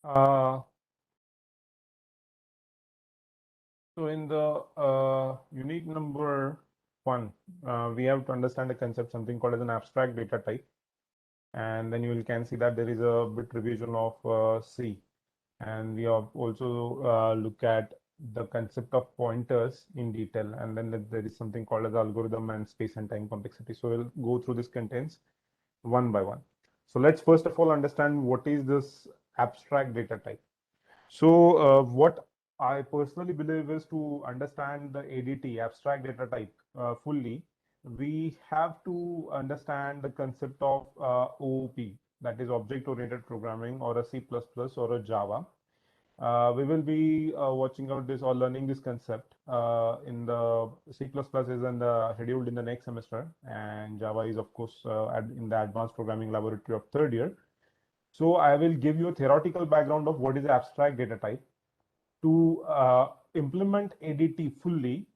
Uh, so in the unique number one, we have to understand a concept, something called as an abstract data type. And then you can see that there is a bit revision of C. And we have also look at the concept of pointers in detail. And then there is something called as algorithm and space and time complexity. So we'll go through this contents one by one. So let's first of all understand what is this abstract data type. So what I personally believe is to understand the ADT, abstract data type, fully, we have to understand the concept of OOP, that is object-oriented programming, or a C++ or a Java. We will be watching out this or learning this concept in the C++ is in the scheduled in the next semester, and Java is of course in the advanced programming laboratory of third year. So I will give you a theoretical background of what is abstract data type. To implement ADT fully,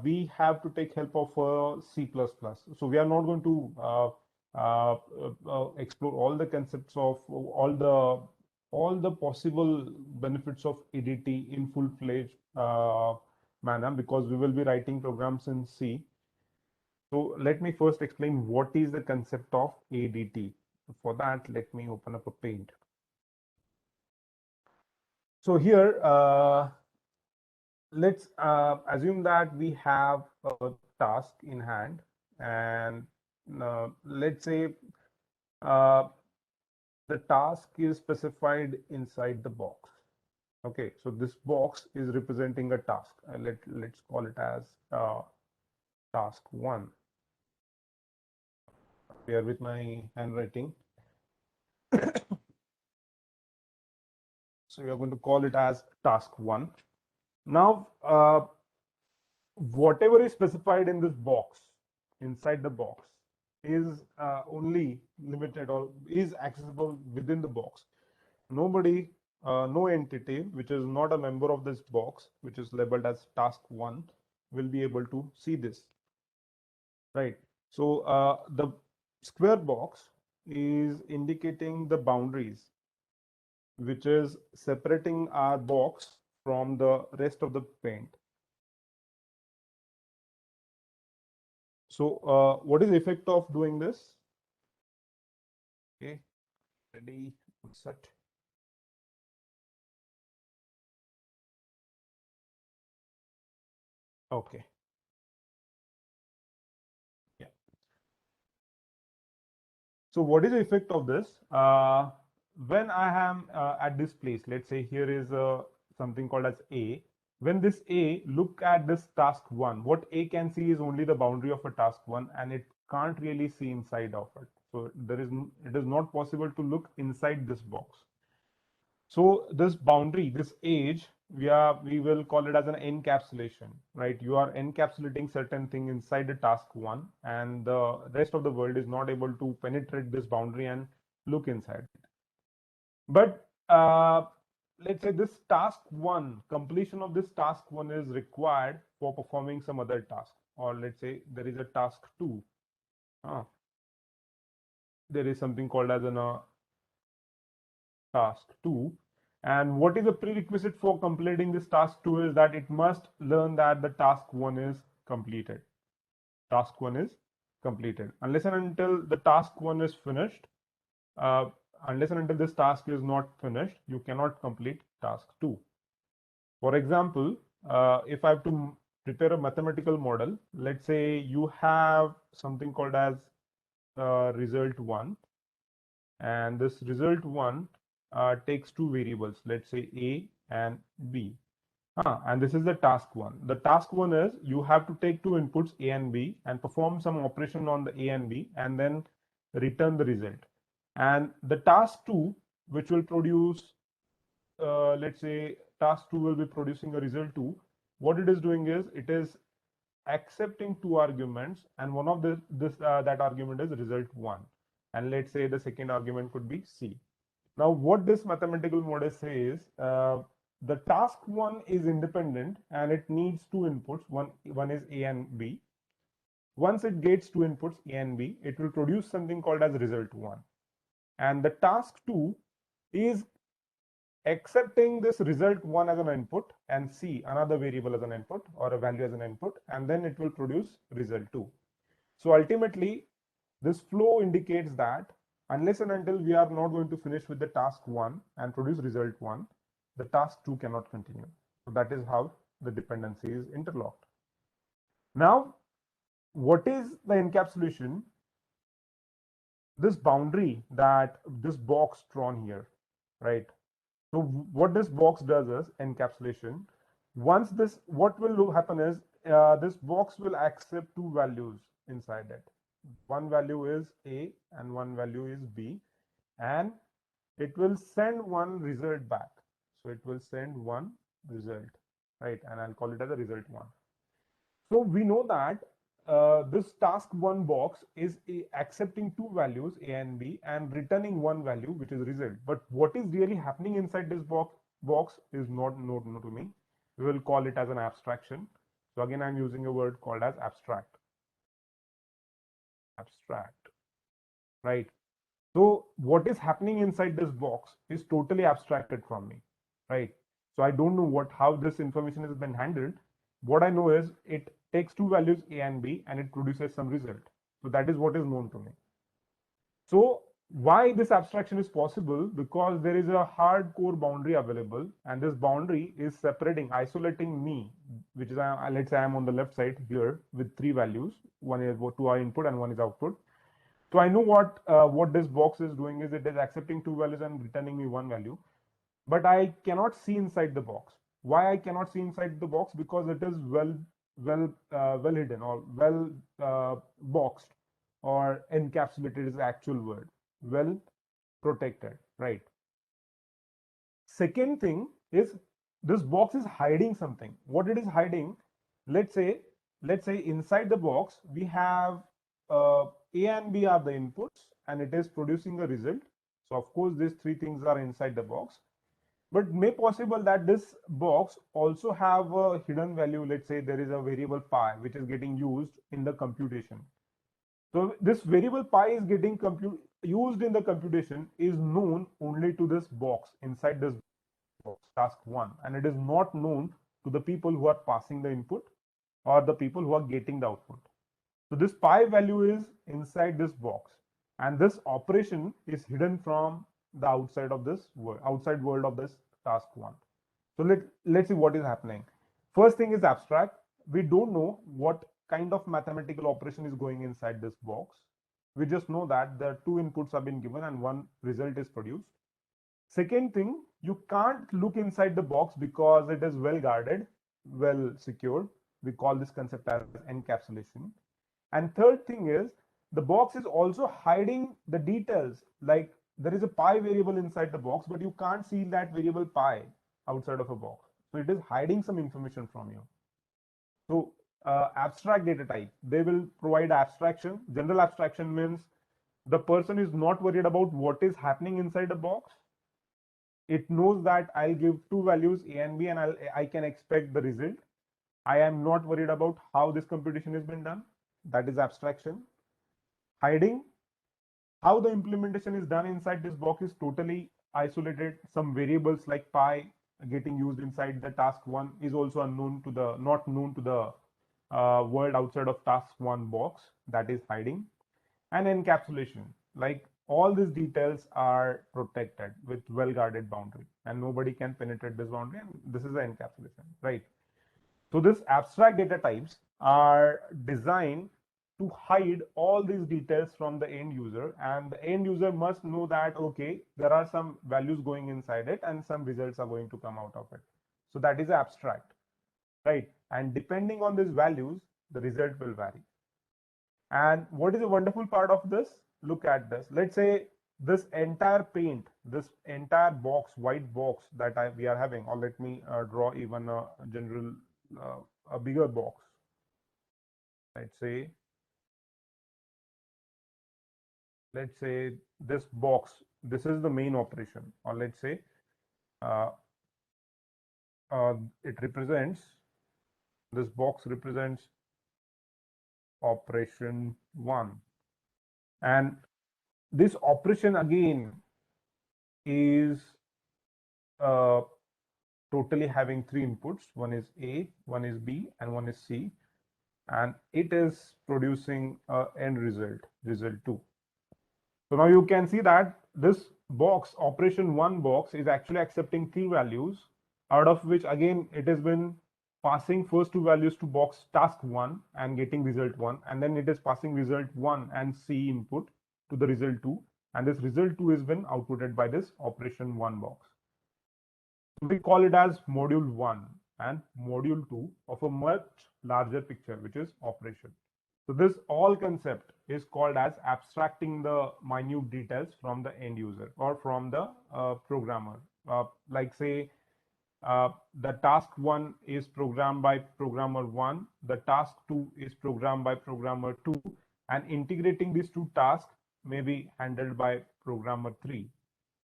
we have to take help of C++. So we are not going to explore all the concepts of all the possible benefits of ADT in full-fledged manner, because we will be writing programs in C. So let me first explain what is the concept of ADT. For that, let me open up a Paint. So here, let's assume that we have a task in hand, and let's say uh, the task is specified inside the box. Okay, so this box is representing a task. Let's call it as task 1. Bear with my handwriting. So we are going to call it as task 1. Now, whatever is specified in this box, inside the box, is only limited or is accessible within the box. Nobody, no entity which is not a member of this box, which is labeled as task 1, will be able to see this, right? So the square box is indicating the boundaries, which is separating our box from the rest of the paint. So what is the effect of doing this? Okay, ready, set. Okay. Yeah. So what is the effect of this? When I am at this place, let's say here is something called as A. When this A, look at this task 1, what A can see is only the boundary of a task 1, and it can't really see inside of it. So it is not possible to look inside this box. So this boundary, this edge, we will call it as an encapsulation, right? You are encapsulating certain thing inside the task 1, and the rest of the world is not able to penetrate this boundary and look inside it. But let's say this task 1, completion of this task 1 is required for performing some other task, or let's say there is a task 2. There is something called as an task 2. And what is the prerequisite for completing this task 2 is that it must learn that the task 1 is completed. Task 1 is completed. Unless and until the task 1 is finished, unless and until this task is not finished, you cannot complete task 2. For example, if I have to prepare a mathematical model, let's say you have something called as result 1, and this result 1 takes two variables, let's say A and B. And this is the task 1. The task 1 is you have to take two inputs A and B and perform some operation on the A and B and then return the result. And the task 2, which will produce, let's say task 2 will be producing a result 2. What it is doing is it is accepting two arguments, and one of that argument is result 1. And let's say the second argument could be C. Now, what this mathematical model says, the task 1 is independent and it needs two inputs. One is A and B. Once it gets two inputs, A and B, it will produce something called as result 1. And the task 2 is accepting this result 1 as an input and C another variable as an input or a value as an input, and then it will produce result 2. So ultimately, this flow indicates that unless and until we are not going to finish with the task 1 and produce result 1, the task 2 cannot continue. So that is how the dependency is interlocked. Now, what is the encapsulation? This boundary, that this box drawn here, right? So what this box does is encapsulation. Once this, what will happen is this box will accept two values inside it. One value is A and one value is B, and it will send one result back. So it will send one result, right? And I'll call it as a result 1. So we know that this task 1 box is accepting two values A and B and returning one value, which is result. But what is really happening inside this box is not known to me. We will call it as an abstraction. So again, I'm using a word called as abstract, right? So what is happening inside this box is totally abstracted from me, right? So I don't know how this information has been handled. What I know is it takes two values A and B and it produces some result. So that is what is known to me. So why this abstraction is possible? Because there is a hardcore boundary available, and this boundary is isolating me, which is, let's say I'm on the left side here with three values. One is two are input and one is output. So I know what this box is doing is it is accepting two values and returning me one value, but I cannot see inside the box. Why I cannot see inside the box? Because it is well hidden or well boxed or encapsulated is the actual word. Well protected, right? Second thing is this box is hiding something. What it is hiding? Let's say inside the box we have A and B are the inputs and it is producing a result. So of course these three things are inside the box, but may possible that this box also have a hidden value. Let's say there is a variable pi which is getting used in the computation. So this variable pi is getting used in the computation is known only to this box inside this box, task 1, and it is not known to the people who are passing the input or the people who are getting the output. So this pi value is inside this box, and this operation is hidden from the outside of this outside world of this task 1. So let's see what is happening. First thing is abstract. We don't know what kind of mathematical operation is going inside this box. We just know that the two inputs have been given and one result is produced. Second thing, you can't look inside the box because it is well guarded, well secured. We call this concept as encapsulation. And third thing is the box is also hiding the details, like there is a pi variable inside the box, but you can't see that variable pi outside of a box. So it is hiding some information from you. So abstract data type, they will provide abstraction. General abstraction means the person is not worried about what is happening inside the box. It knows that I'll give two values A and B and I can expect the result. I am not worried about how this computation has been done. That is abstraction. Hiding, how the implementation is done inside this box is totally isolated. Some variables like pi getting used inside the task 1 is also not known to the world outside of task 1 box. That is hiding. And encapsulation, like all these details are protected with well guarded boundary and nobody can penetrate this boundary, and this is the encapsulation, right? So this abstract data types are designed to hide all these details from the end user, and the end user must know that, okay, there are some values going inside it and some results are going to come out of it. So that is abstract, right? And depending on these values, the result will vary. And what is the wonderful part of this? Look at this. Let's say this entire paint, this entire box, white box that we are having, or let me draw even a general, a bigger box. Let's say this box, this is the main operation, or let's say uh, it represents, this box represents operation 1, and this operation again is totally having three inputs. One is A, one is B, and one is C. And it is producing a end result 2. So now you can see that this box, operation 1 box, is actually accepting three values, out of which again it has been passing first two values to box task 1 and getting result 1, and then it is passing result 1 and C input to the result 2, and this result 2 has been outputted by this operation 1 box. We call it as module 1 and module 2 of a much larger picture, which is operation. So this all concept is called as abstracting the minute details from the end user or from the programmer. Like say, the task 1 is programmed by programmer 1, the task 2 is programmed by programmer 2, and integrating these two tasks may be handled by programmer 3.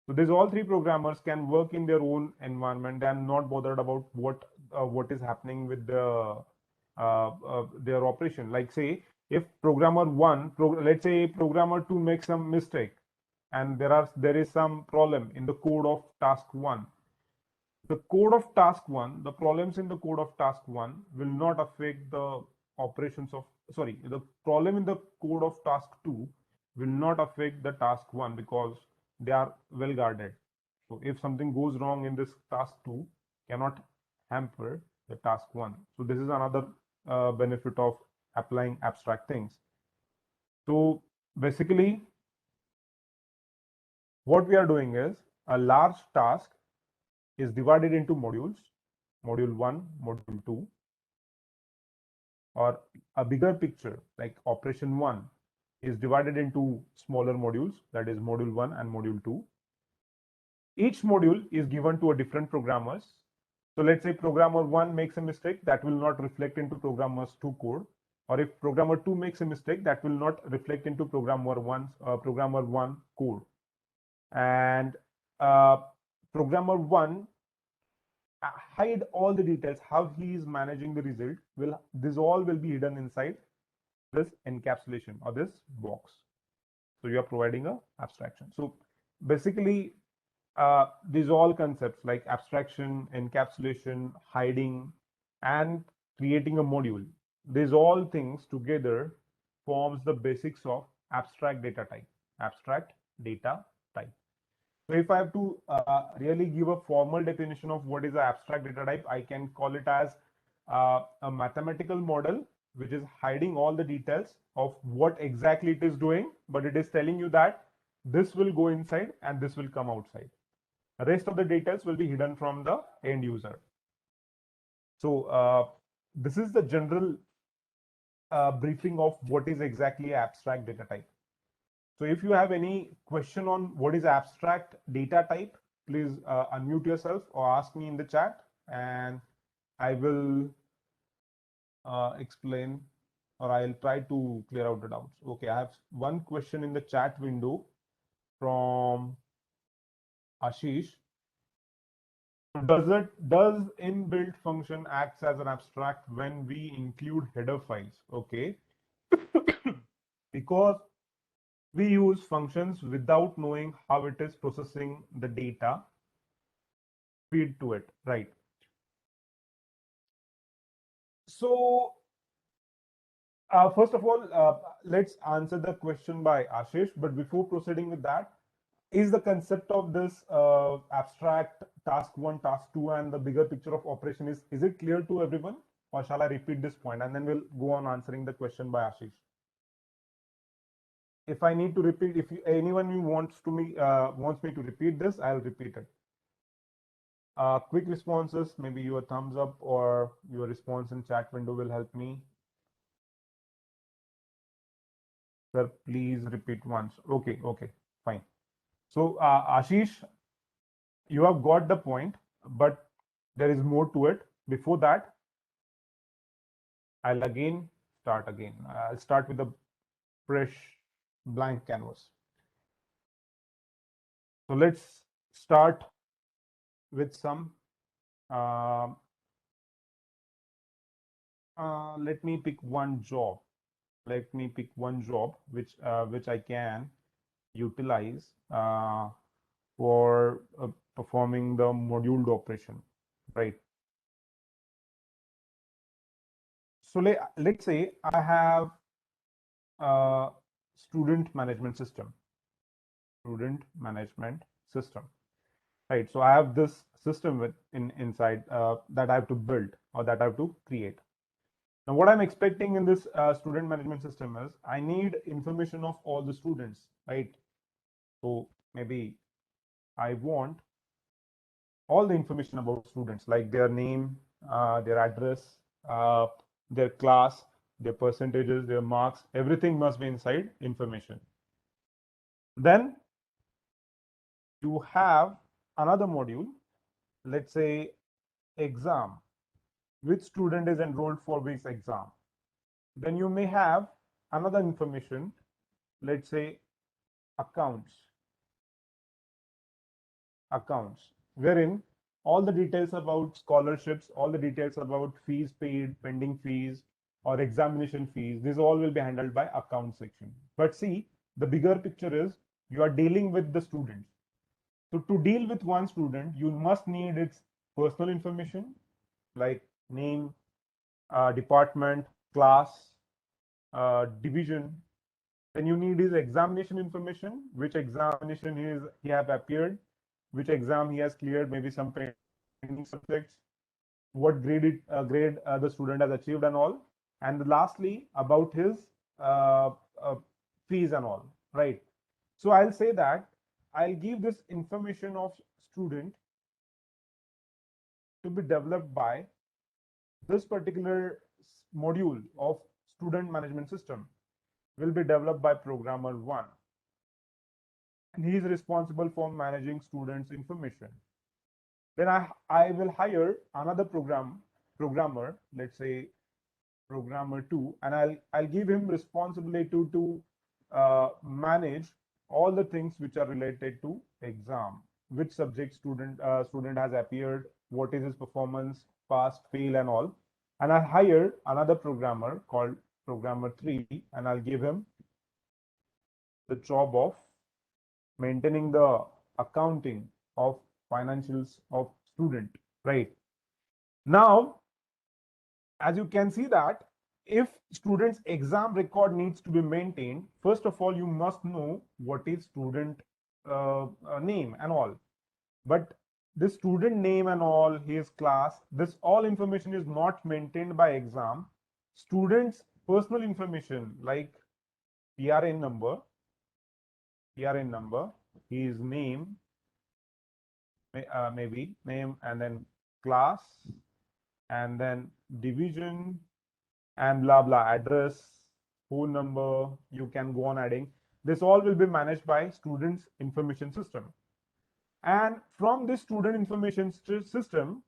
So these all three programmers can work in their own environment and not bothered about what is happening with their operation. Like say, if programmer 1, let's say programmer 2 makes some mistake, and there is some problem in the code of task 1. The code of task 1, the problems in the code of task 1 will not affect the operations of, sorry, the problem in the code of task 2 will not affect the task 1 because they are well guarded. So if something goes wrong in this task 2, cannot hamper the task 1. So this is another benefit of applying abstract things. So basically, what we are doing is a large task is divided into modules, module 1, module 2, or a bigger picture like operation 1 is divided into smaller modules, that is module 1 and module 2. Each module is given to a different programmers. So let's say programmer 1 makes a mistake, that will not reflect into programmer's 2 code, or if programmer 2 makes a mistake, that will not reflect into programmer 1 code. And programmer 1 hide all the details how he is managing the result. This all will be hidden inside this encapsulation or this box. So you are providing a abstraction. So basically, these all concepts like abstraction, encapsulation, hiding, and creating a module, these all things together forms the basics of abstract data type. Abstract data type. So if I have to really give a formal definition of what is an abstract data type, I can call it as a mathematical model which is hiding all the details of what exactly it is doing, but it is telling you that this will go inside and this will come outside. The rest of the details will be hidden from the end user. So this is the general briefing of what is exactly abstract data type. So if you have any question on what is abstract data type, please unmute yourself or ask me in the chat, and I will explain, or I'll try to clear out the doubts. Okay, I have one question in the chat window from Ashish. Does inbuilt function acts as an abstract when we include header files? Okay, because we use functions without knowing how it is processing the data, feed to it, right? So first of all, let's answer the question by Ashish. But before proceeding with that, is the concept of this abstract task 1, task 2, and the bigger picture of operation, is it clear to everyone? Or shall I repeat this point and then we'll go on answering the question by Ashish? If I need to repeat, if anyone who wants me to repeat this, I'll repeat it. Quick responses, maybe your thumbs up or your response in chat window will help me. Sir, please repeat once. Okay, fine. So Ashish, you have got the point, but there is more to it. Before that, I'll again start again. I'll start with a fresh blank canvas. So let's start with some. Let me pick one job. Let me pick one job which I can utilize for performing the moduled operation, right? So let's say I have a student management system, right? So I have this system inside that I have to build or that I have to create. Now, what I'm expecting in this student management system is I need information of all the students, right? So maybe I want all the information about students, like their name, their address, uh, their class, their percentages, their marks, everything must be inside information. Then you have another module, let's say exam, which student is enrolled for which exam. Then you may have another information, let's say accounts, wherein all the details about scholarships, all the details about fees paid, pending fees, or examination fees, these all will be handled by account section. But see, the bigger picture is you are dealing with the students. So to deal with one student, you must need its personal information like name, department, class, division. Then you need his examination information, which examination he have appeared, which exam he has cleared, maybe some pending subjects, what grade the student has achieved and all. And lastly, about his uh, uh, fees and all, right? So I'll say that I'll give this information of student to be developed by this particular module of student management system will be developed by programmer 1, and he is responsible for managing students information. Then I will hire another programmer, let's say programmer 2, and I'll give him responsibility to manage all the things which are related to exam, which subject student has appeared, what is his performance, pass, fail, and all. And I hire another programmer called programmer 3, and I'll give him the job of maintaining the accounting of financials of student, right? Now, as you can see that if student's exam record needs to be maintained, first of all, you must know what is student name and all. But this student name and all, his class, this all information is not maintained by exam. Students' personal information like PRN number, his name, maybe name, and then class, and then division, and blah blah, address, phone number, you can go on adding. This all will be managed by students information system, and from this student information system,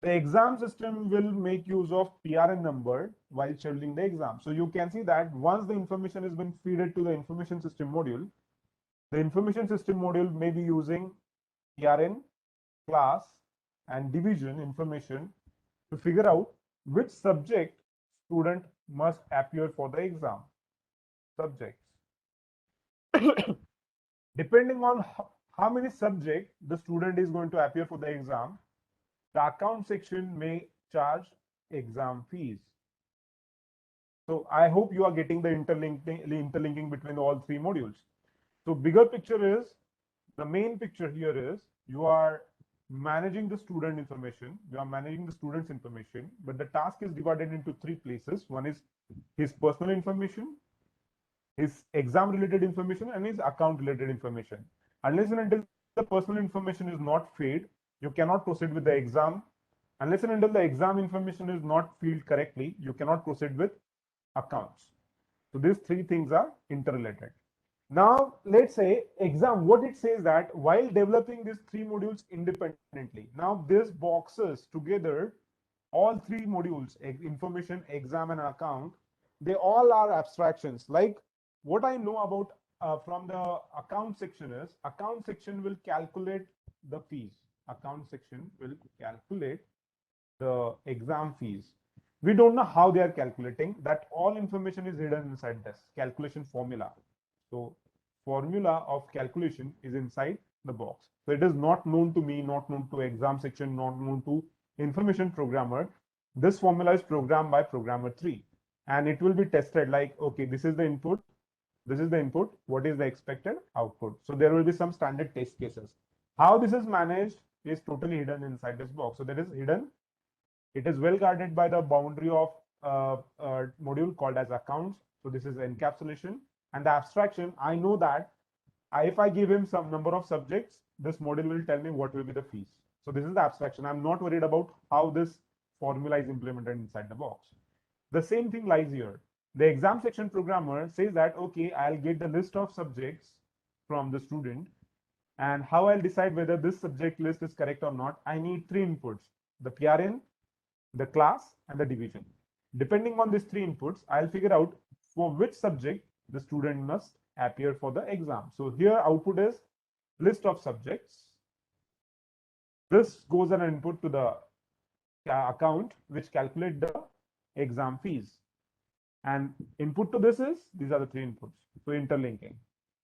the exam system will make use of PRN number while scheduling the exam. So you can see that once the information has been fed to the information system module, the information system module may be using PRN, class, and division information to figure out which subject student must appear for the exam. Subjects. Depending on how many subjects the student is going to appear for the exam, the account section may charge exam fees. So I hope you are getting the interlinking between all three modules. So bigger picture is, the main picture here is you are managing the student information, you are managing the student's information, but the task is divided into three places. One is his personal information, his exam related information, and his account related information. Unless and until the personal information is not fed, you cannot proceed with the exam. Unless and until the exam information is not filled correctly, you cannot proceed with accounts. So these three things are interrelated. Now, let's say exam, what it says that while developing these three modules independently, now these boxes together, all three modules, information, exam, and account, they all are abstractions. Like what I know about from the account section is, account section will calculate the fees. Account section will calculate the exam fees. We don't know how they are calculating. That all information is hidden inside this calculation formula. So formula of calculation is inside the box. So it is not known to me, not known to exam section, not known to information programmer. This formula is programmed by programmer 3, and it will be tested like, okay, this is the input, this is the input, what is the expected output. So there will be some standard test cases. How this is managed is totally hidden inside this box. So that is hidden. It is well guarded by the boundary of module called as accounts. So this is encapsulation. And the abstraction, I know that if I give him some number of subjects, this module will tell me what will be the fees. So this is the abstraction. I'm not worried about how this formula is implemented inside the box. The same thing lies here. The exam section programmer says that, okay, I'll get the list of subjects from the student, and how I'll decide whether this subject list is correct or not. I need three inputs: the PRN, the class, and the division. Depending on these three inputs, I'll figure out for which subject the student must appear for the exam. So here output is list of subjects. This goes as an input to the account which calculate the exam fees. And input to this is, these are the three inputs. So interlinking.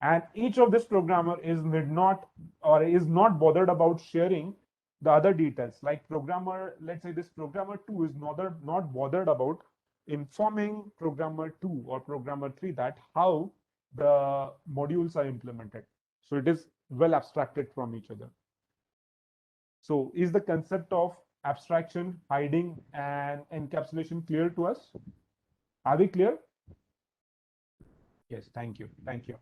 And each of this programmer is not bothered about sharing the other details. Like programmer, let's say this programmer 2 is not bothered about informing programmer 2 or programmer 3 that how the modules are implemented. So it is well abstracted from each other. So is the concept of abstraction, hiding, and encapsulation clear to us? Are we clear? Yes, thank you. Thank you.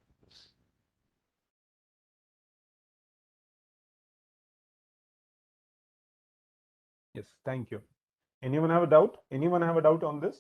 Yes, thank you. Anyone have a doubt? Anyone have a doubt on this?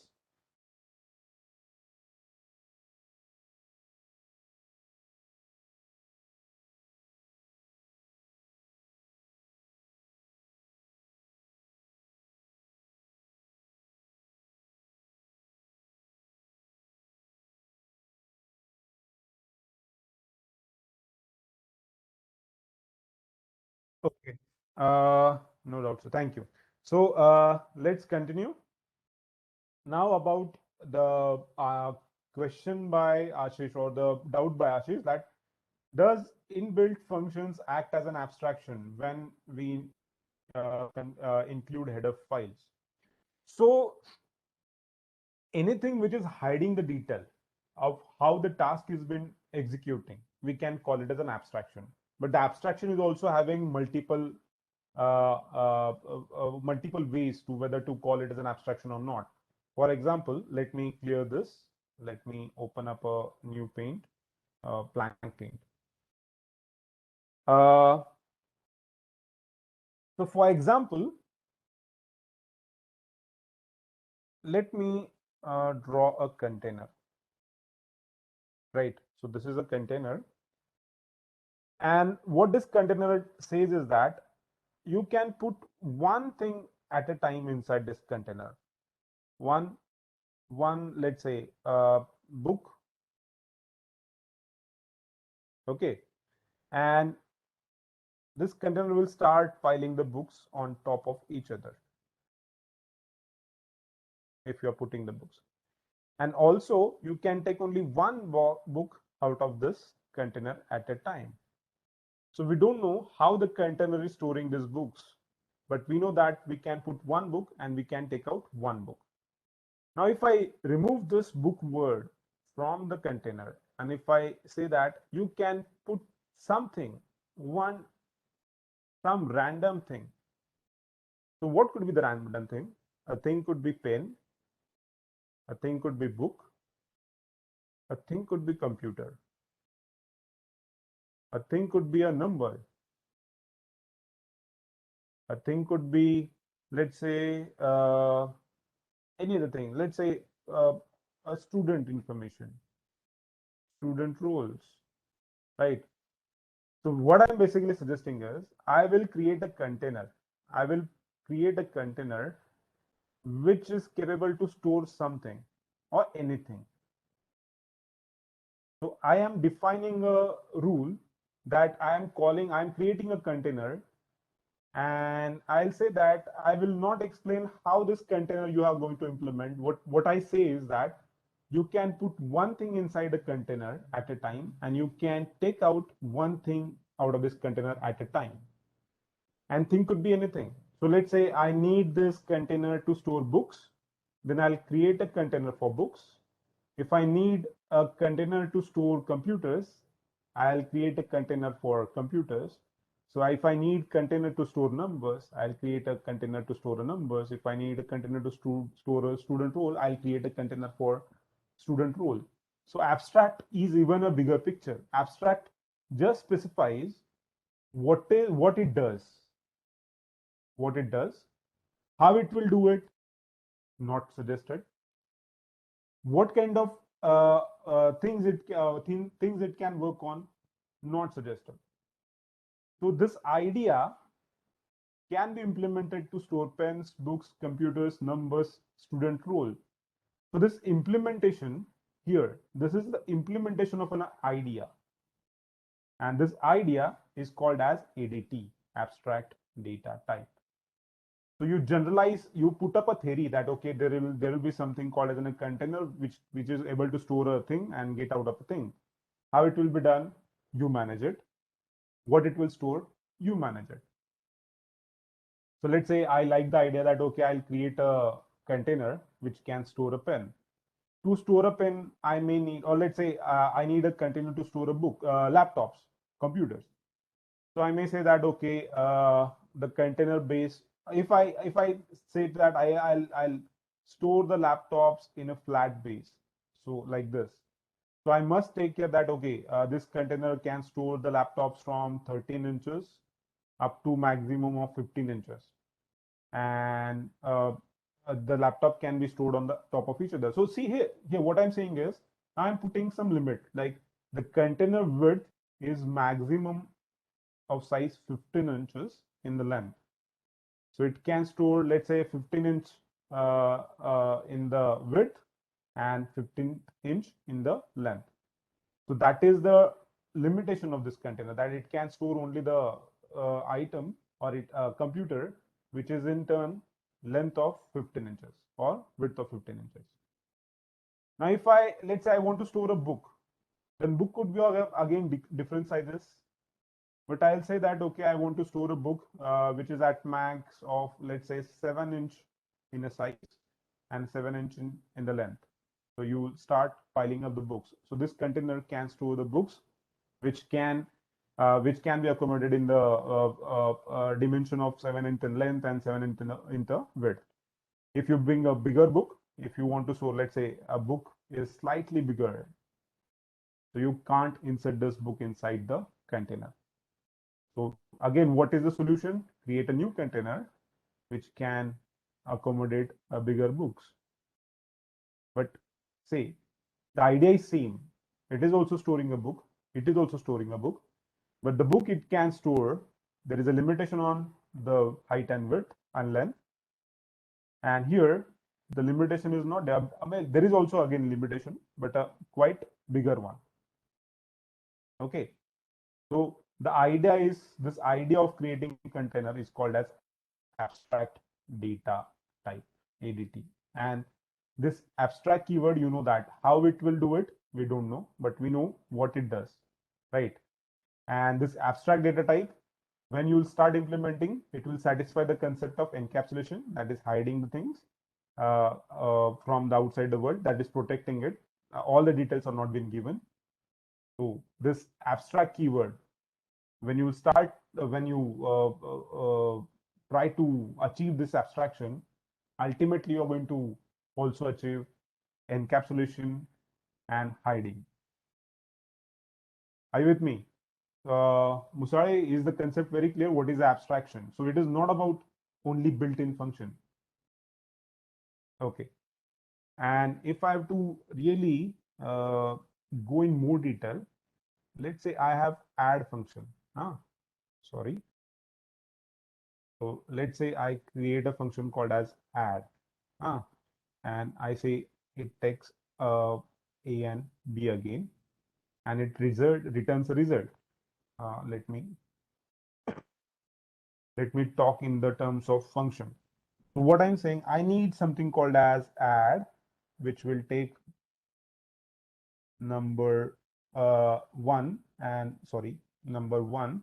Okay. No doubt. So thank you. So let's continue. Now about the question by Ashish, or the doubt by Ashish, that does inbuilt functions act as an abstraction when we include header files? So anything which is hiding the detail of how the task is been executing, we can call it as an abstraction. But the abstraction is also having multiple multiple ways to whether to call it as an abstraction or not. For example, let me clear this. Let me open up a new paint, blank paint. So for example, let me draw a container, right? So this is a container. And what this container says is that you can put one thing at a time inside this container. One, let's say, book. Okay. And this container will start piling the books on top of each other if you're putting the books. And also, you can take only one book out of this container at a time. So we don't know how the container is storing these books, but we know that we can put one book and we can take out one book. Now, if I remove this book word from the container, and if I say that you can put something, some random thing. So what could be the random thing? A thing could be pen, a thing could be book, a thing could be computer, a thing could be a number, a thing could be, let's say, any other thing. Let's say a student information, student roles, right? So what I'm basically suggesting is I will create a container. I will create a container which is capable to store something or anything. So I am defining a rule that I'm creating a container, and I'll say that I will not explain how this container you are going to implement. What I say is that you can put one thing inside a container at a time, and you can take out one thing out of this container at a time. And thing could be anything. So let's say I need this container to store books, then I'll create a container for books. If I need a container to store computers, I'll create a container for computers. So if I need container to store numbers, I'll create a container to store the numbers. If I need a container to store a student role, I'll create a container for student role. So abstract is even a bigger picture. Abstract just specifies what it does, how it will do it, not suggested. What kind of things it can work on, not suggested. So this idea can be implemented to store pens, books, computers, numbers, student role. So this implementation here, this is the implementation of an idea. And this idea is called as ADT, abstract data type. So you generalize, you put up a theory that, okay, there will be something called as a container which is able to store a thing and get out of a thing. How it will be done, you manage it. What it will store, you manage it. So let's say I like the idea that, okay, I'll create a container which can store a pen. To store a pen, I may need, or let's say I need a container to store a book, laptops, computers. So I may say that, okay, the container base, if I say that I'll store the laptops in a flat base, so like this. So I must take care that, okay, this container can store the laptops from 13 inches up to maximum of 15 inches. And the laptop can be stored on the top of each other. So see here what I'm saying is I'm putting some limit, like the container width is maximum of size 15 inches in the length. So it can store, let's say, 15-inch in the width and 15-inch in the length. So that is the limitation of this container, that it can store only the item or computer which is in turn length of 15 inches or width of 15 inches. Now if let's say I want to store a book, then book could be again different sizes. But I'll say that, okay, I want to store a book which is at max of, let's say, 7-inch in a size and 7-inch in the length. So you start piling up the books. So this container can store the books which can be accommodated in the dimension of 7-inch in length and 7-inch in the width. If you bring a bigger book, if you want to store, let's say, a book is slightly bigger, so you can't insert this book inside the container. So again, what is the solution? Create a new container which can accommodate a bigger books. But say the idea is same. It is also storing a book. It is also storing a book. But the book it can store, there is a limitation on the height and width and length. And here the limitation is not there. I mean, there is also again limitation, but a quite bigger one. Okay. So the idea is, this idea of creating a container is called as abstract data type, ADT. And this abstract keyword, you know that how it will do it, we don't know, but we know what it does, right? And this abstract data type, when you will start implementing, it will satisfy the concept of encapsulation, that is hiding the things from the outside the world, that is protecting it. All the details are not been given. So this abstract keyword, when you start, when you try to achieve this abstraction, ultimately you're going to also achieve encapsulation and hiding. Are you with me? Musare, is the concept very clear? What is abstraction? So it is not about only built-in function. Okay. And if I have to really go in more detail, let's say I have add function. Sorry. So let's say I create a function called as add, and I say it takes A and B again, and it returns a result. Let me talk in the terms of function. So what I'm saying, I need something called as add, which will take number 1 and number 1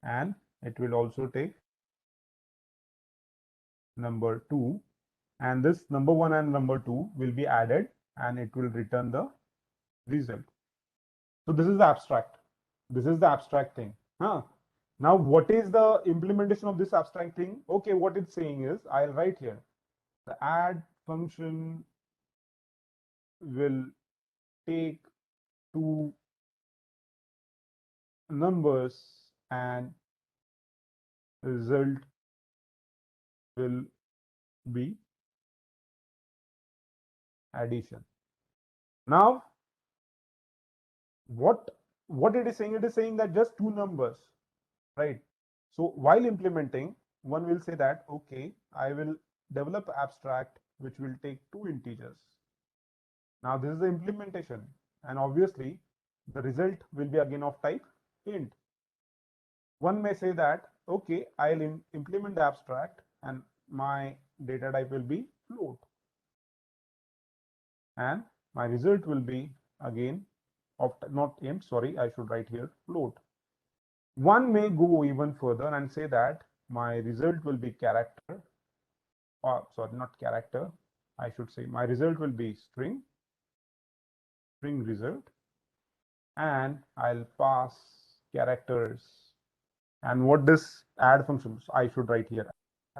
and it will also take number 2, and this number 1 and number 2 will be added and it will return the result. So this is the abstract. This is the abstract thing. Now what is the implementation of this abstract thing? Okay, what it's saying is, I'll write here, the add function will take two numbers and result will be addition. Now what it is saying, it is saying that just two numbers, right? So while implementing, one will say that, okay, I will develop abstract which will take two integers. Now this is the implementation, and obviously the result will be again of type int. One may say that, okay, I'll implement the abstract and my data type will be float, and my result will be again of not int, sorry, I should write here float. One may go even further and say that my result will be character, or sorry, not character, I should say my result will be string result, and I'll pass characters. And what this add function, I should write here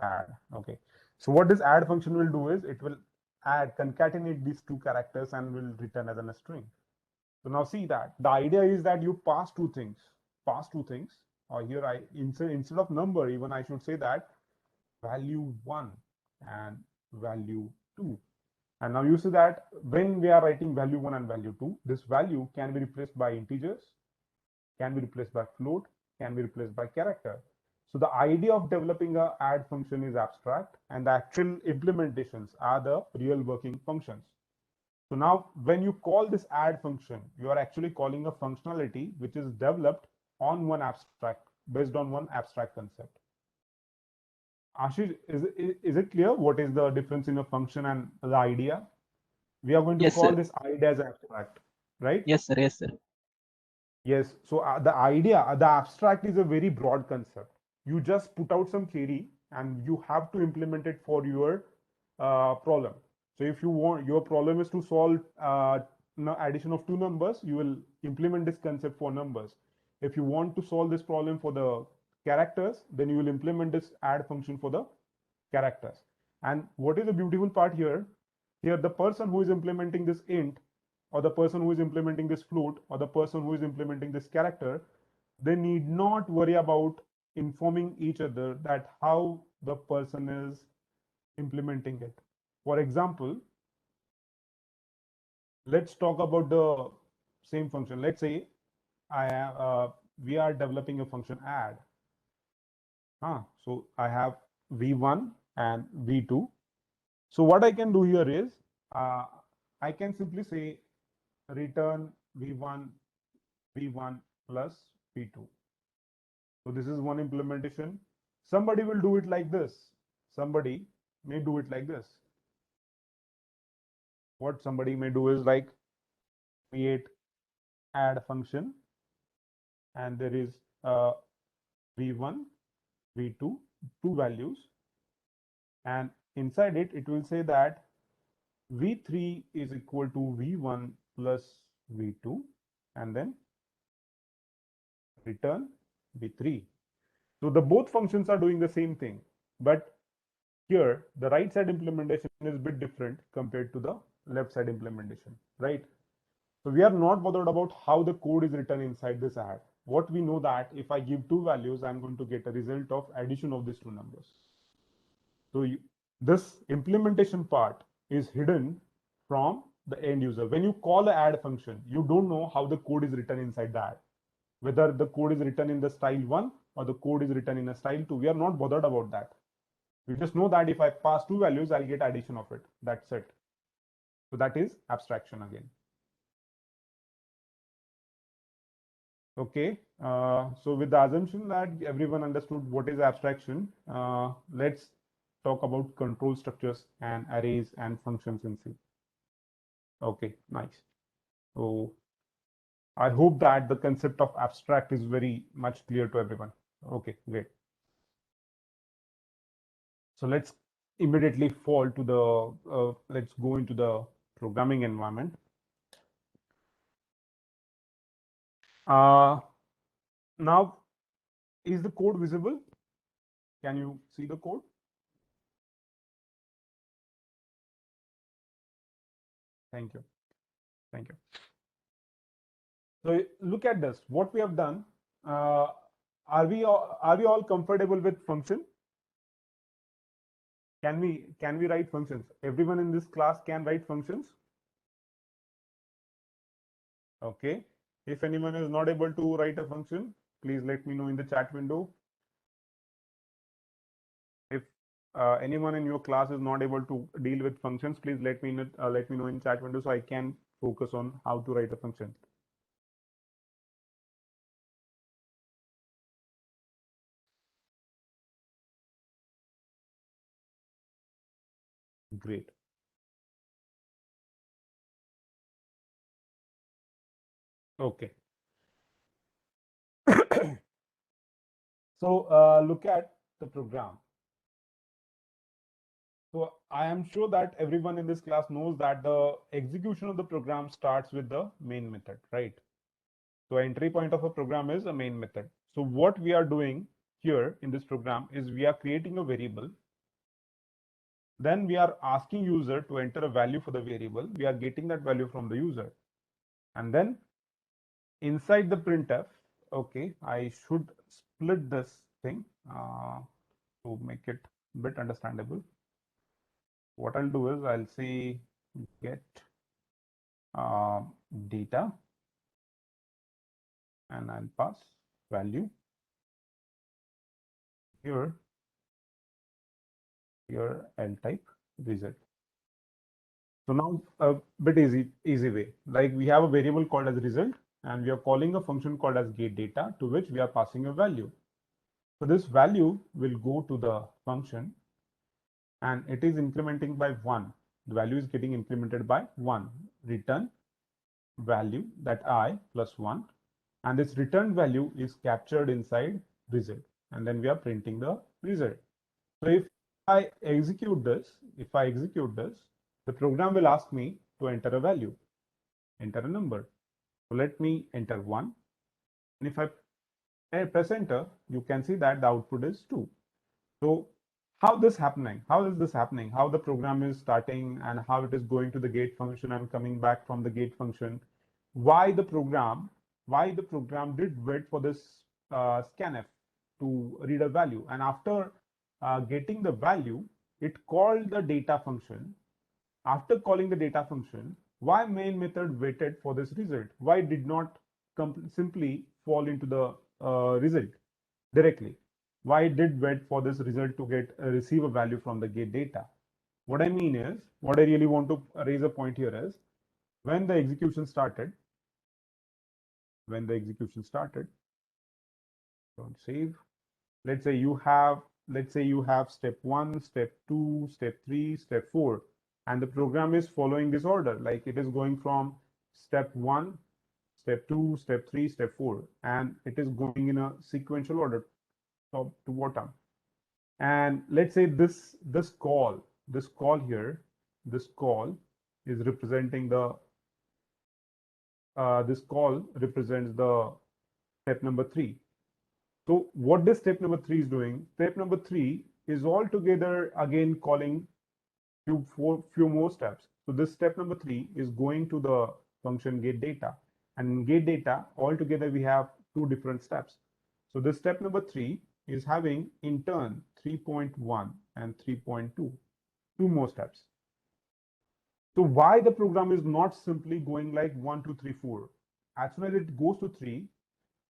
add. Okay, so what this add function will do is it will add, concatenate these two characters and will return as a string. So now see that the idea is that you pass two things, or here I instead of number, even I should say that value 1 and value 2. And now you see that when we are writing value 1 and value 2, this value can be replaced by integers, can be replaced by float, can be replaced by character. So the idea of developing a add function is abstract, and the actual implementations are the real working functions. So now when you call this add function, you are actually calling a functionality which is developed on one abstract, based on one abstract concept. Ashish, is it clear what is the difference in a function and the idea? We are going to Yes, call sir. this idea as abstract, right? Yes, sir. Yes, sir. Yes. So the idea, the abstract is a very broad concept. You just put out some theory and you have to implement it for your problem. So if you want, your problem is to solve addition of two numbers, you will implement this concept for numbers. If you want to solve this problem for the characters, then you will implement this add function for the characters. And what is the beautiful part here? Here, the person who is implementing this int, or the person who is implementing this float, or the person who is implementing this character, they need not worry about informing each other that how the person is implementing it. For example, let's talk about the same function. Let's say we are developing a function add. So I have v1 and v2. So what I can do here is I can simply say return v1 plus v2. So this is one implementation. Somebody will do it like this. Somebody may do it like this. What somebody may do is like create add function, and there is v1, v2, two values, and inside it, it will say that v3 is equal to v1 plus v2, and then return v3. So the both functions are doing the same thing, but here the right side implementation is a bit different compared to the left side implementation, right? So we are not bothered about how the code is written inside this add. What we know that if I give two values, I'm going to get a result of addition of these two numbers. So this implementation part is hidden from the end user. When you call an add function, you don't know how the code is written inside that. Whether the code is written in the style 1 or the code is written in a style 2, we are not bothered about that. We just know that if I pass two values, I'll get addition of it. That's it. So that is abstraction again. Okay, so with the assumption that everyone understood what is abstraction, let's talk about control structures and arrays and functions in C. Okay, nice. So I hope that the concept of abstract is very much clear to everyone. Okay, great. So let's immediately fall to the, let's go into the programming environment. Now, is the code visible? Can you see the code? Thank you. Thank you. So look at this. What we have done. Are we all comfortable with function? Can we write functions? Everyone in this class can write functions. Okay. If anyone is not able to write a function, please let me know in the chat window. If anyone in your class is not able to deal with functions, please let me know in chat window so I can focus on how to write a function. Great. Okay. So look at the program. So I am sure that everyone in this class knows that the execution of the program starts with the main method, right? So entry point of a program is a main method. So what we are doing here in this program is we are creating a variable. Then we are asking user to enter a value for the variable. We are getting that value from the user. And then inside the printf, okay, I should split this thing to make it a bit understandable. What I'll do is I'll say get data and I'll pass value here L type result. So now a bit easy way, like we have a variable called as result and we are calling a function called as get data to which we are passing a value. So this value will go to the function and it is incrementing by 1. The value is getting incremented by 1. Return value that I plus 1, and this return value is captured inside result, and then we are printing the result. So if I execute this, the program will ask me to enter a value, enter a number. So let me enter 1, and if I press enter, you can see that the output is 2. So how this happening? How is this happening? How the program is starting and how it is going to the get function and coming back from the get function? Why the program did wait for this scanf to read a value, and after getting the value, it called the data function. After calling the data function, why main method waited for this result? Why did not simply fall into the result directly? Why did wait for this result to get receive a value from the get data? What I mean is, what I really want to raise a point here is, when the execution started, don't save. Let's say you have step 1, step 2, step 3, step 4, and the program is following this order, like it is going from step 1, step 2, step 3, step 4, and it is going in a sequential order, top to bottom. And let's say this call here, this call is representing the this call represents the step number 3. So what this step number 3 is doing? Step number 3 is altogether again calling few more steps. So this step number 3 is going to the function get data, and in get data altogether we have 2 different steps. So this step number 3 is having in turn 3.1 and 3.2, 2 more steps. So why the program is not simply going like 1, 2, 3, 4? As soon as it goes to 3,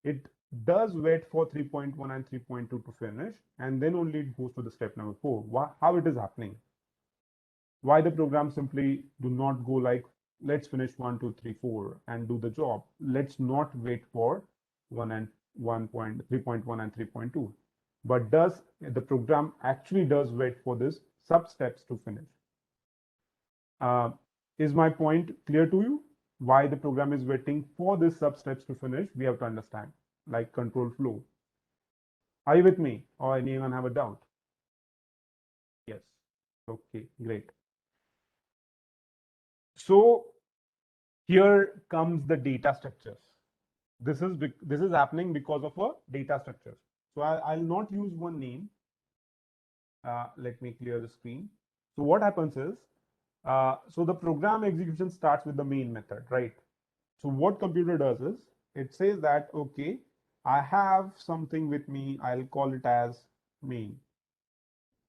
it does wait for 3.1 and 3.2 to finish, and then only it goes to the step number 4. How it is happening? Why the program simply do not go like, let's finish 1, 2, 3, 4 and do the job. Let's not wait for 1 and 1.3.1 and 3.2. But does the program actually does wait for this sub steps to finish? Is my point clear to you? Why the program is waiting for this sub steps to finish? We have to understand, like control flow. Are you with me, or anyone have a doubt? Yes. Okay, great. So here comes the data structures. This is happening because of a data structure. So I'll not use one name. Let me clear the screen. So what happens is, so the program execution starts with the main method, right? So what computer does is, it says that, okay, I have something with me, I'll call it as main.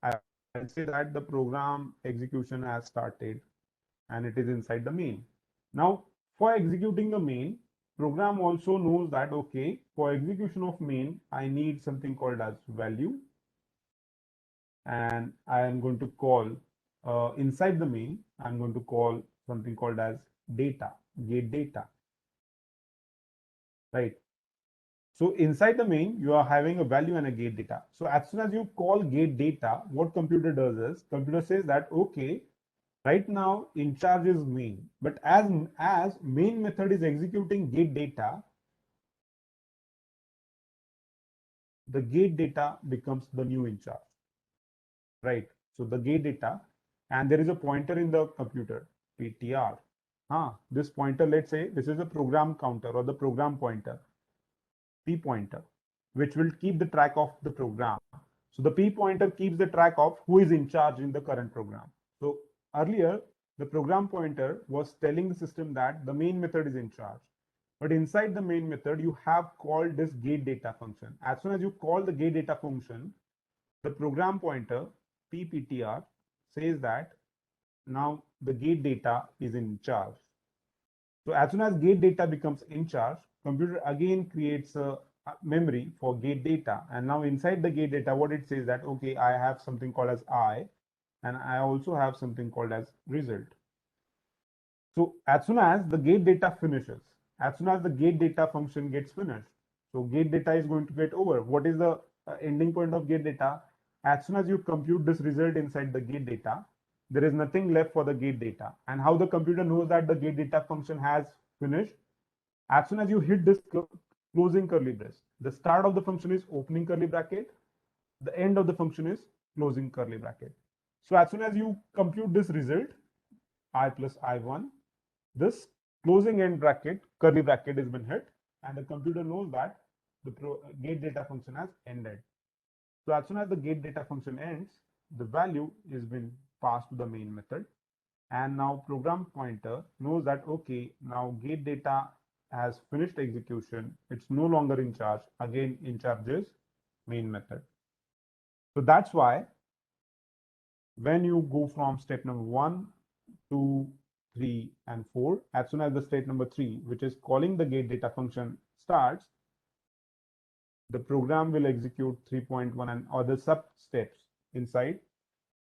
I'll say that the program execution has started and it is inside the main. Now, for executing the main, program also knows that, okay, for execution of main, I need something called as value, and I am going to call inside the main, I'm going to call something called as data, get data, right? So inside the main, you are having a value and a get data. So as soon as you call get data, what computer does is, computer says that, okay, right now in charge is main, but as main method is executing get data, the get data becomes the new in charge, right? So the get data, and there is a pointer in the computer, PTR. This pointer, let's say this is a program counter or the program pointer, P pointer, which will keep the track of the program. So the P pointer keeps the track of who is in charge in the current program. So earlier, the program pointer was telling the system that the main method is in charge. But inside the main method, you have called this get data function. As soon as you call the get data function, the program pointer PPTR says that now the get data is in charge. So as soon as get data becomes in charge, computer again creates a memory for get data. And now inside the get data, what it says that, okay, I have something called as I, and I also have something called as result. So as soon as the get data finishes, as soon as the get data function gets finished, so get data is going to get over. What is the ending point of get data? As soon as you compute this result inside the get data, there is nothing left for the get data. And how the computer knows that the get data function has finished? As soon as you hit this closing curly brace, the start of the function is opening curly bracket, the end of the function is closing curly bracket. So as soon as you compute this result, I plus I1, this closing end bracket, curly bracket has been hit, and the computer knows that the get data function has ended. So as soon as the get data function ends, the value is been passed to the main method. And now program pointer knows that, okay, now get data has finished execution. It's no longer in charge. Again, in charge is main method. So that's why when you go from step number 1, 2, 3, and 4, as soon as the state number 3, which is calling the get data function, starts, the program will execute 3.1 and other sub steps inside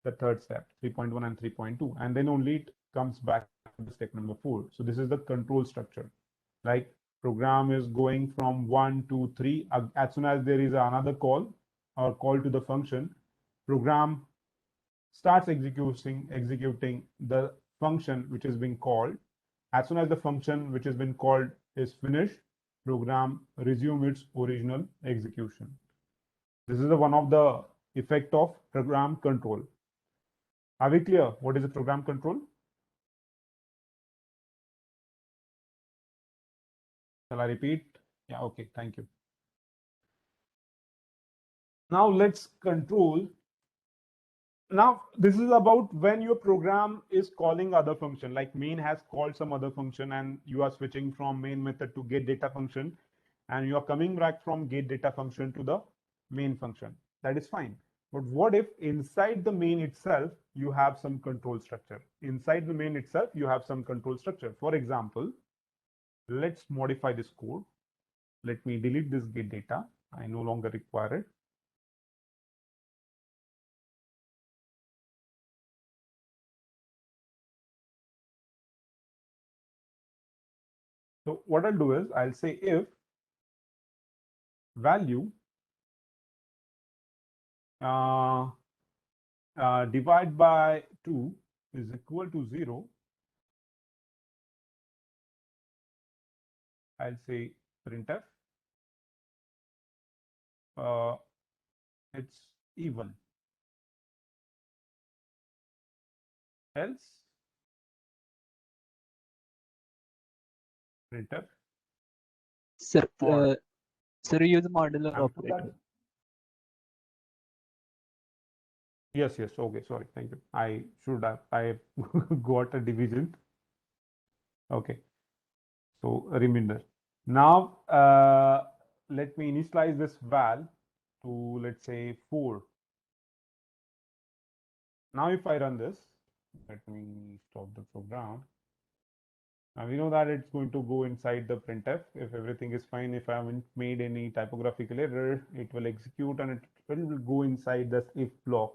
the third step, 3.1 and 3.2, and then only it comes back to step number 4. So this is the control structure. Like program is going from 1 to 3. As soon as there is another call or call to the function, program starts executing the function which is being called. As soon as the function which has been called is finished, program resume its original execution. This is one of the effect of program control. Are we clear? What is a program control? Shall I repeat? Yeah, okay, thank you. Now let's control. Now this is about when your program is calling other function, like main has called some other function and you are switching from main method to get data function, and you are coming back from get data function to the main function. That is fine. But what if inside the main itself, you have some control structure? Inside the main itself, you have some control structure. For example, let's modify this code. Let me delete this get data. I no longer require it. So what I'll do is I'll say if value uh, divide by 2 is equal to 0, I'll say printf it's even. Else, printf Sir, odd. sir, use modular I'm sure operator. that. Yes, yes. Okay, sorry. Thank you. I should have. I got a division. Okay. So a remainder. Now, let me initialize this val to, let's say, 4. Now, if I run this, let me stop the program. Now we know that it's going to go inside the printf. If everything is fine, if I haven't made any typographical error, it will execute and it will go inside this if block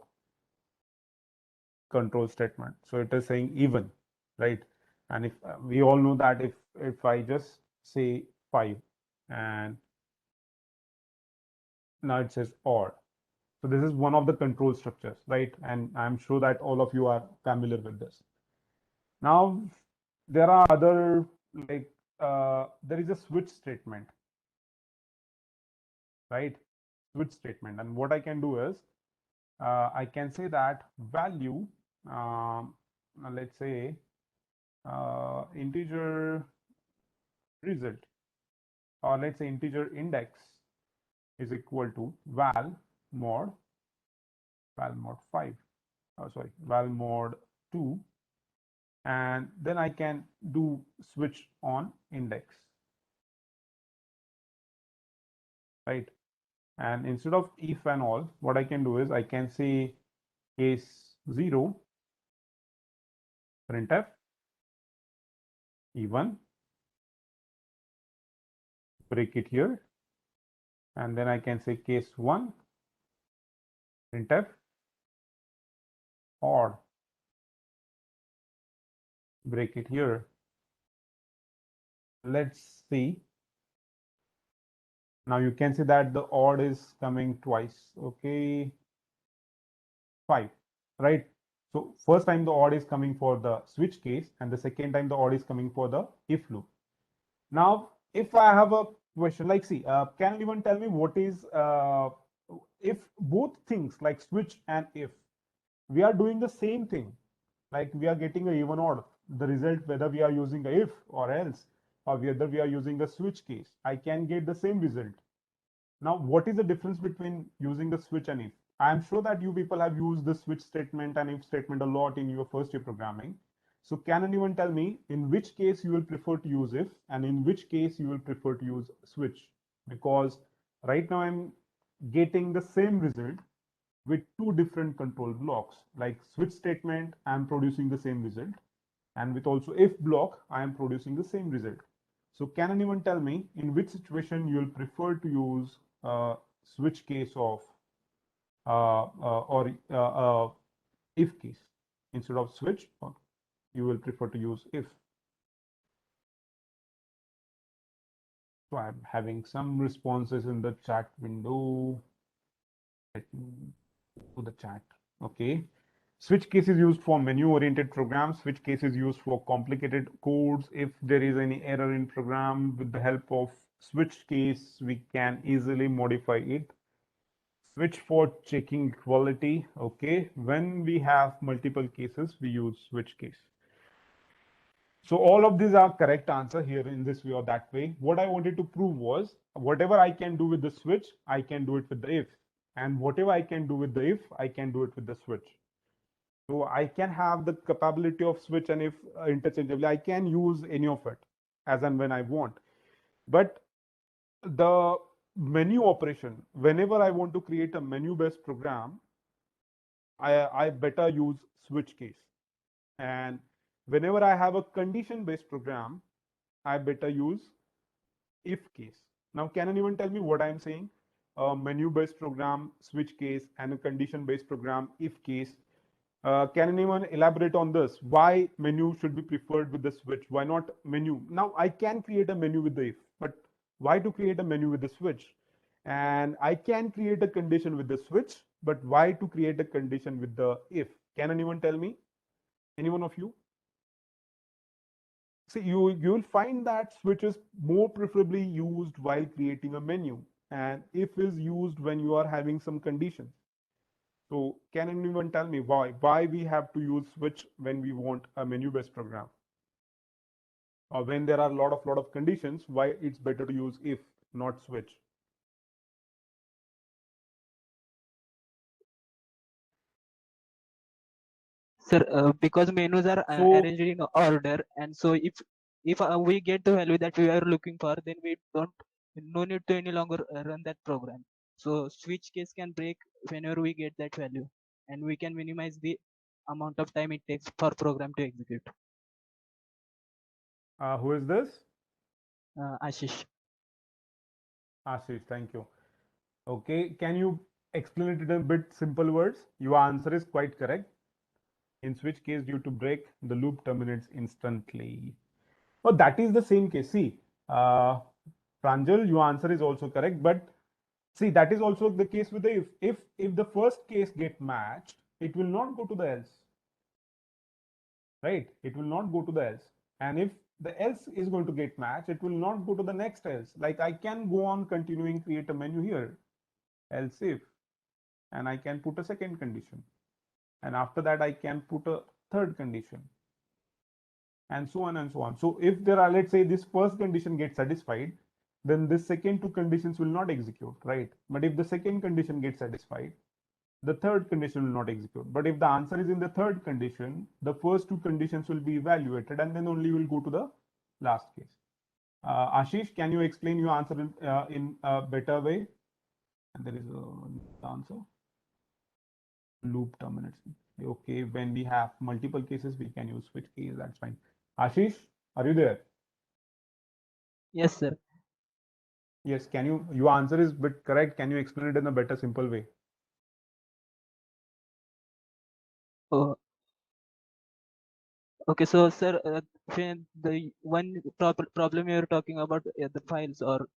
control statement. So it is saying even, right? And if we all know that if I just say 5 and now it says odd. So this is one of the control structures, right? And I'm sure that all of you are familiar with this. Now there are other, like there is a switch statement, right? Switch statement, and what I can do is I can say that value, let's say integer result, or let's say integer index is equal to val mod 5, sorry, val mod 2, and then I can do switch on index, right? And instead of if and all, what I can do is I can say case 0 printf even, break it here, and then I can say case 1 printf odd, break it here. Let's see. Now you can see that the odd is coming twice. Okay, 5, right? So first time the odd is coming for the switch case, and the second time the odd is coming for the if loop. Now, if I have a question, like, see, can anyone tell me what is if both things like switch and if we are doing the same thing, like we are getting a even odd, the result whether we are using a if or else, or whether we are using a switch case, I can get the same result. Now, what is the difference between using the switch and if? I am sure that you people have used the switch statement and if statement a lot in your first year programming. So can anyone tell me in which case you will prefer to use if and in which case you will prefer to use switch? Because right now I'm getting the same result with two different control blocks. Like switch statement, I'm producing the same result, and with also if block, I am producing the same result. So can anyone tell me in which situation you will prefer to use switch case of or if case instead of switch, or you will prefer to use if? So I'm having some responses in the chat window. Let me to the chat. Okay. Switch case is used for menu-oriented programs. Switch case is used for complicated codes. If there is any error in program, with the help of switch case, we can easily modify it. Switch for checking equality. Okay. When we have multiple cases, we use switch case. So all of these are correct answer here in this way or that way. What I wanted to prove was whatever I can do with the switch, I can do it with the if. And whatever I can do with the if, I can do it with the switch. So I can have the capability of switch and if interchangeably. I can use any of it as and when I want. But the menu operation, whenever I want to create a menu-based program, I better use switch case. And whenever I have a condition-based program, I better use if case. Now, can anyone tell me what I'm saying? A menu-based program, switch case, and a condition-based program, if case. Can anyone elaborate on this? Why menu should be preferred with the switch? Why not menu? Now, I can create a menu with the if, but why to create a menu with the switch? And I can create a condition with the switch, but why to create a condition with the if? Can anyone tell me? Any one of you? See, you will find that switch is more preferably used while creating a menu. and if is used when you are having some conditions. So can anyone tell me why we have to use switch when we want a menu-based program? Or when there are a lot of conditions, why it's better to use if, not switch? Sir, because menus are So arranged in order, and so if we get the value that we are looking for, then we don't no need to any longer run that program. So switch case can break whenever we get that value, and we can minimize the amount of time it takes for program to execute. who is this? Ashish. Ashish, thank you. Okay, can you explain it in a bit simple words? Your answer is quite correct. In switch case, due to break, the loop terminates instantly. Oh, that is the same case. See, Pranjal, your answer is also correct, but see, that is also the case with the if. If the first case get matched, it will not go to the else, right? It will not go to the else. And if the else is going to get matched, it will not go to the next else. Like I can go on continuing create a menu here, else if, and I can put a second condition. And after that, I can put a third condition, and so on and so on. So if there are, let's say this first condition gets satisfied, then this second two conditions will not execute, right? But if the second condition gets satisfied, the third condition will not execute. But if the answer is in the third condition, the first two conditions will be evaluated, and then only will go to the last case. Ashish, can you explain your answer in a better way? And there is the answer. Loop terminates. Okay, when we have multiple cases, we can use switch case. That's fine. Ashish, are you there? Yes, sir. Yes. Can you? Your answer is bit correct. Can you explain it in a better, simple way? Oh, okay, so sir, when the one problem you're talking about, the files, or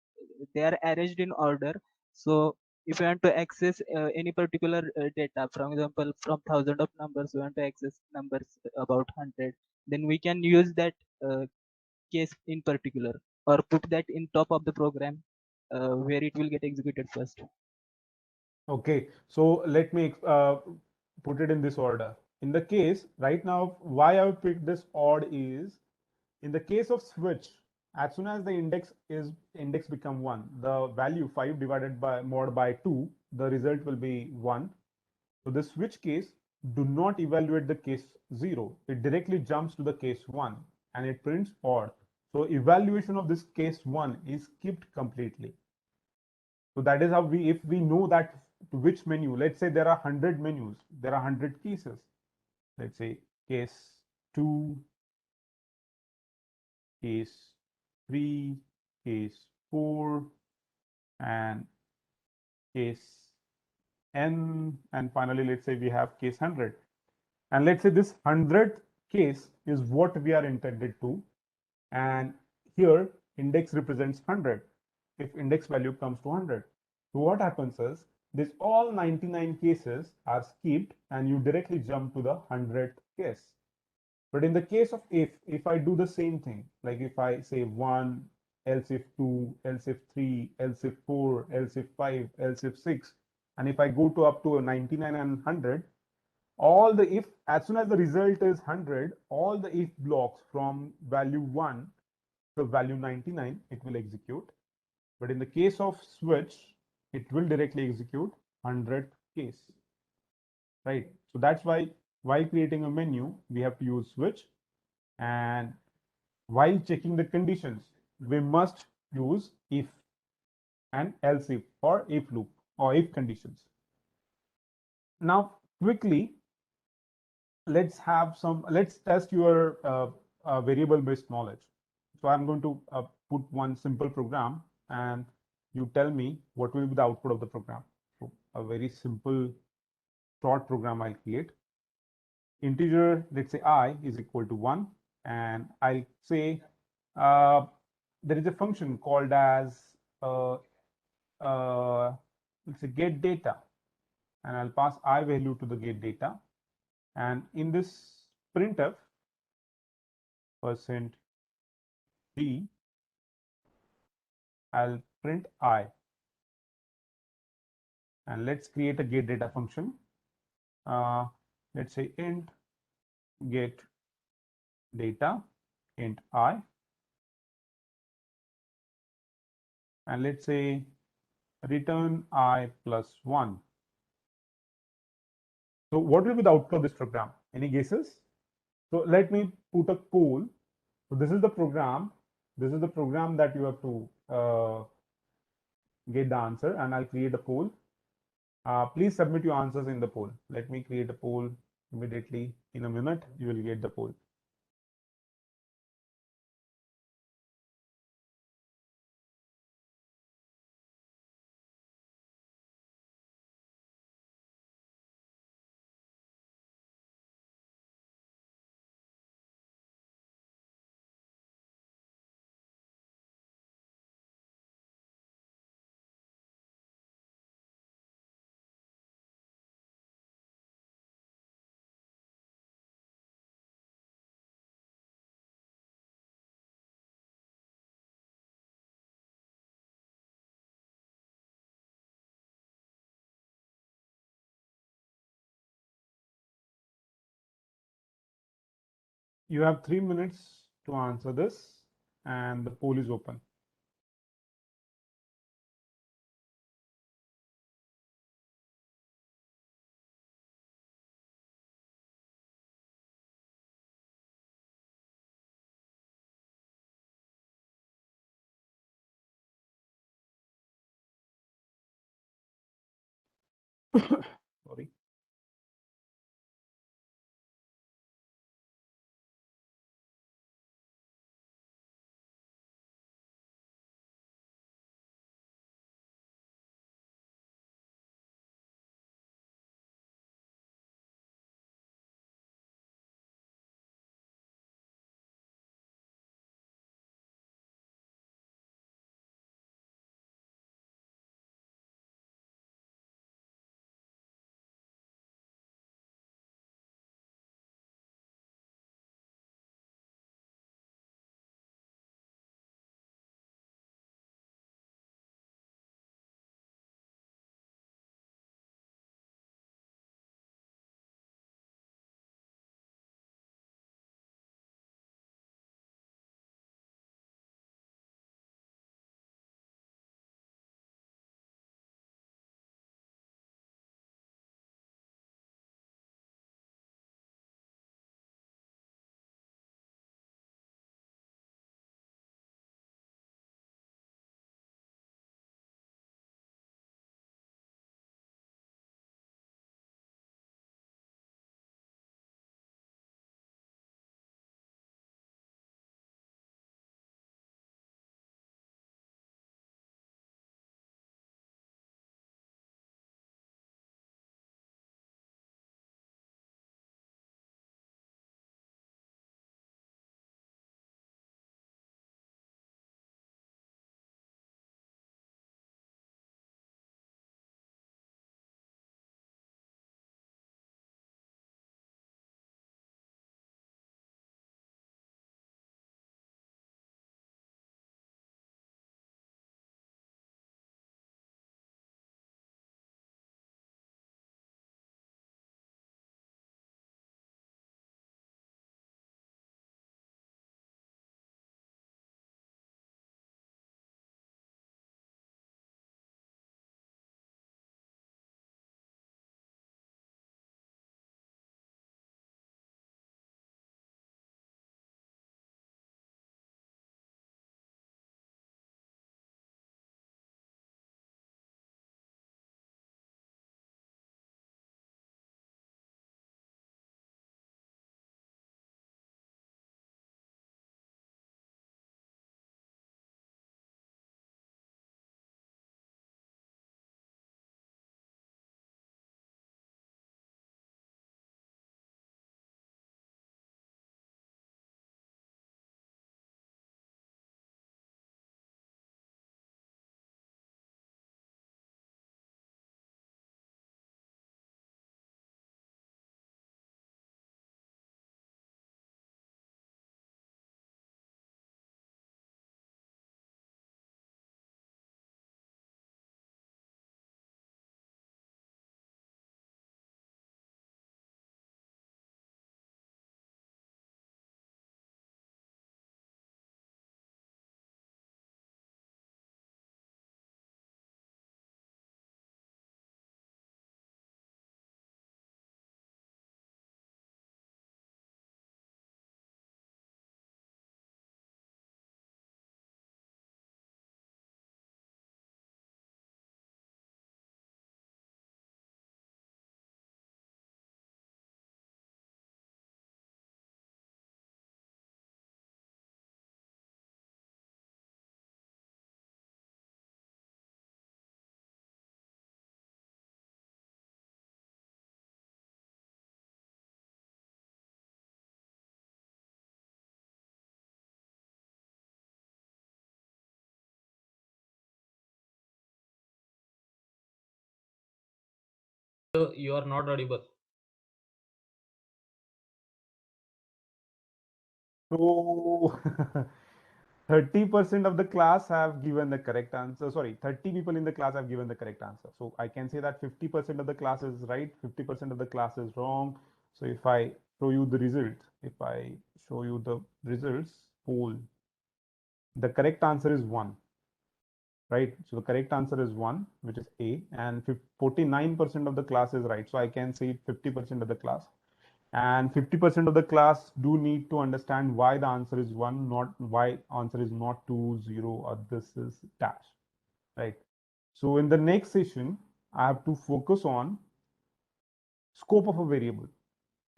they are arranged in order. So if you want to access any particular data, for example, from thousand of numbers, we want to access numbers about 100, then we can use that case in particular, or put that in top of the program where it will get executed first. Okay. So let me put it in this order. In the case right now, why I picked this odd is in the case of switch, as soon as the index become 1, the value 5 divided by mod by 2, the result will be 1. So the switch case do not evaluate the case 0. It directly jumps to the case 1 and it prints odd. So evaluation of this case 1 is skipped completely. So that is how if we know that to which menu, let's say there are 100 menus, there are 100 cases. Let's say case 2, case 3, case 4, and case n, and finally let's say we have case 100. And let's say this 100th case is what we are intended to, and here index represents 100 if index value comes to 100. So what happens is this all 99 cases are skipped and you directly jump to the 100th case. But in the case of if I do the same thing, like if I say 1, else if 2, else if 3, else if 4, else if 5, else if 6, and if I go to up to a 99 and 100, all the if, as soon as the result is 100, all the if blocks from value 1 to value 99, it will execute. But in the case of switch, it will directly execute 100th case, right? So that's why while creating a menu, we have to use switch, and while checking the conditions, we must use if and else if, or if loop, or if conditions. Now quickly, let's test your variable based knowledge. So I'm going to put one simple program and you tell me what will be the output of the program. So a very simple short program I'll create. Integer, let's say I is equal to 1, and I'll say uh, there is a function called as uh, let's say get data, and I'll pass I value to the get data, and in this printf percent %d, I'll print I. and let's create a get data function. Let's say int get data int I, and let's say return I plus 1. So what will be the output of this program? Any guesses? So let me put a poll. So this is the program. This is the program that you have to get the answer, and I'll create a poll. Please submit your answers in the poll. Let me create a poll immediately. In a minute, you will get the poll. You have 3 minutes to answer this, and the poll is open. Sorry. You are not audible. So 30% of the class have given the correct answer. Sorry, 30 people in the class have given the correct answer. So I can say that 50% of the class is right, 50% of the class is wrong. So if I show you the results, poll, the correct answer is 1, right? So the correct answer is 1, which is A, and 49% of the class is right. So I can say 50% of the class. And 50% of the class do need to understand why the answer is 1, not why answer is not 2, 0, or this is dash, right? So in the next session, I have to focus on scope of a variable,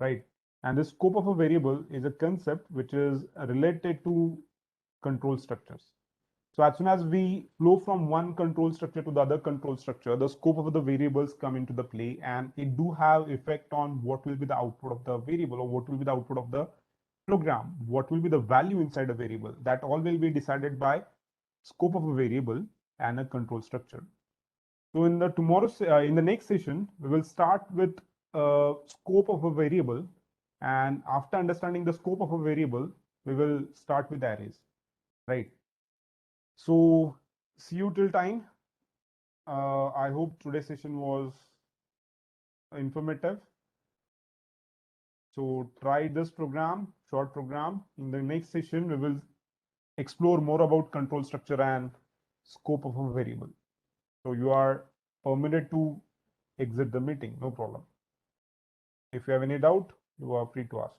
right? And the scope of a variable is a concept which is related to control structures. So as soon as we flow from one control structure to the other control structure, the scope of the variables come into the play, and it do have effect on what will be the output of the variable, or what will be the output of the program, what will be the value inside a variable. That all will be decided by scope of a variable and a control structure. So in the next session, we will start with scope of a variable, and after understanding the scope of a variable, we will start with arrays, right? So see you till time. I hope today's session was informative. So try this program, short program. In the next session, we will explore more about control structure and scope of a variable. So you are permitted to exit the meeting, no problem. If you have any doubt, you are free to ask.